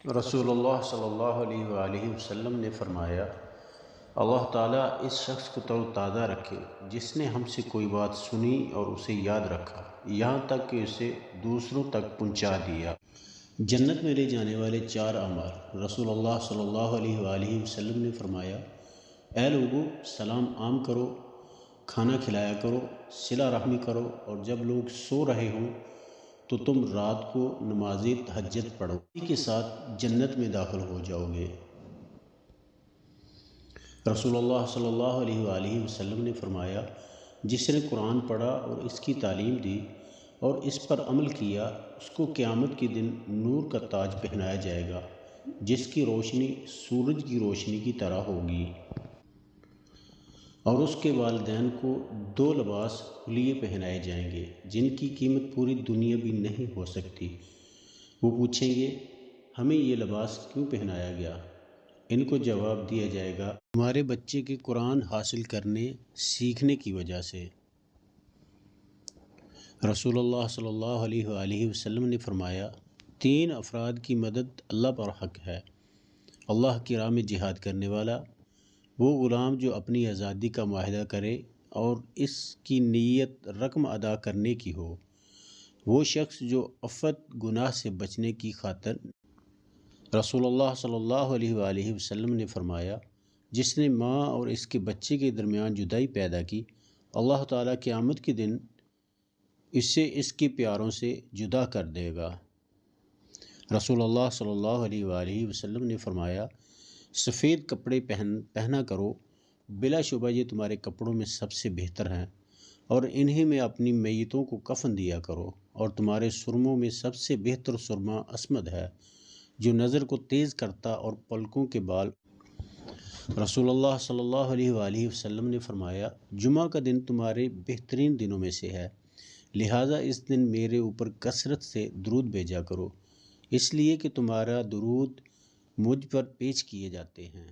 رسول اللہ صلی اللہ علیہ وآلہ وسلم نے فرمایا، اللہ تعالیٰ اس شخص کو تر و تازہ رکھے جس نے ہم سے کوئی بات سنی اور اسے یاد رکھا یہاں تک کہ اسے دوسروں تک پہنچا دیا۔ جنت میں لے جانے والے 4 اعمال۔ رسول اللہ صلی اللہ علیہ وآلہ وسلم نے فرمایا، اے لوگو، سلام عام کرو، کھانا کھلایا کرو، صلہ رحمی کرو، اور جب لوگ سو رہے ہوں تو تم رات کو نماز تہجد پڑھو، اسی کے ساتھ جنت میں داخل ہو جاؤ گے۔ رسول اللہ صلی اللہ علیہ وآلہ وسلم نے فرمایا، جس نے قرآن پڑھا اور اس کی تعلیم دی اور اس پر عمل کیا، اس کو قیامت کے دن نور کا تاج پہنایا جائے گا جس کی روشنی سورج کی روشنی کی طرح ہوگی، اور اس کے والدین کو 2 لباس حلیے پہنائے جائیں گے جن کی قیمت پوری دنیا بھی نہیں ہو سکتی۔ وہ پوچھیں گے، ہمیں یہ لباس کیوں پہنایا گیا؟ ان کو جواب دیا جائے گا، ہمارے بچے کے قرآن حاصل کرنے سیکھنے کی وجہ سے۔ رسول اللہ صلی اللہ علیہ وآلہ وسلم نے فرمایا، 3 افراد کی مدد اللہ پر حق ہے: اللہ کی راہ میں جہاد کرنے والا، وہ غلام جو اپنی آزادی کا معاہدہ کرے اور اس کی نیت رقم ادا کرنے کی ہو، وہ شخص جو عفت گناہ سے بچنے کی خاطر۔ رسول اللہ صلی اللہ علیہ وآلہ وسلم نے فرمایا، جس نے ماں اور اس کے بچے کے درمیان جدائی پیدا کی، اللہ تعالیٰ قیامت کے دن اسے اس کے پیاروں سے جدا کر دے گا۔ رسول اللہ صلی اللہ علیہ وآلہ وسلم نے فرمایا، سفید کپڑے پہنا کرو، بلا شبہ یہ تمہارے کپڑوں میں سب سے بہتر ہیں، اور انہی میں اپنی میتوں کو کفن دیا کرو، اور تمہارے سرموں میں سب سے بہتر سرما اسمد ہے جو نظر کو تیز کرتا اور پلکوں کے بال۔ رسول اللہ صلی اللہ علیہ وآلہ وسلم نے فرمایا، جمعہ کا دن تمہارے بہترین دنوں میں سے ہے، لہٰذا اس دن میرے اوپر کثرت سے درود بھیجا کرو، اس لیے کہ تمہارا درود مجھ پر پیش کیے جاتے ہیں۔